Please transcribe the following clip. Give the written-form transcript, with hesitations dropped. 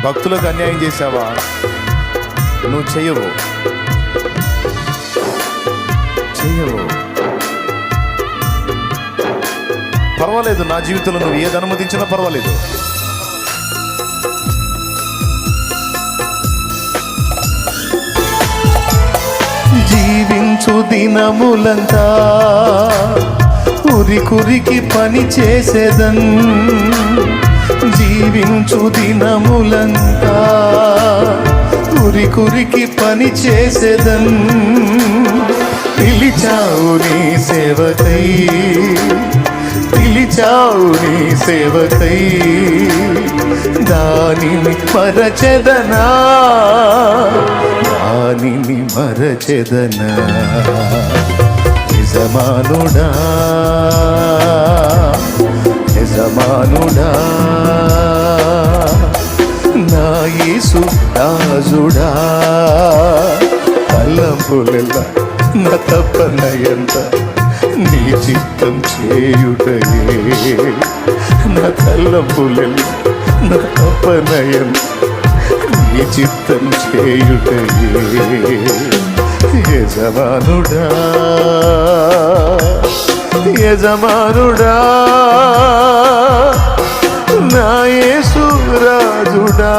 భక్తులకు అన్యాయం చేశావా? నువ్వు చెయ్యవు. పర్వాలేదు, నా జీవితంలో నువ్వు ఏది అనుమతించినా పర్వాలేదు. జీవించు దినములంతా కురికి పని చేసేదన్, జీవించు దినములంతా కురికి పని చేసేదన్. పిలిచావు నీ సేవకై, పిలిచావు నీ సేవకై, దానిని మరచెదనా, దానిని మరచెదనా. యజమానుడా, యజమానుడా, నా యేసు రాజుడా, తలంపులెల్లా నా తపన ఎంత నీ చిత్తం చేయుటయే. నా తలంపులెల్లా నా తపన ఎంత నీ చిత్తం చేయుటయే. యజమానుడా, యజమానుడా, నా యేసు రాజుడా,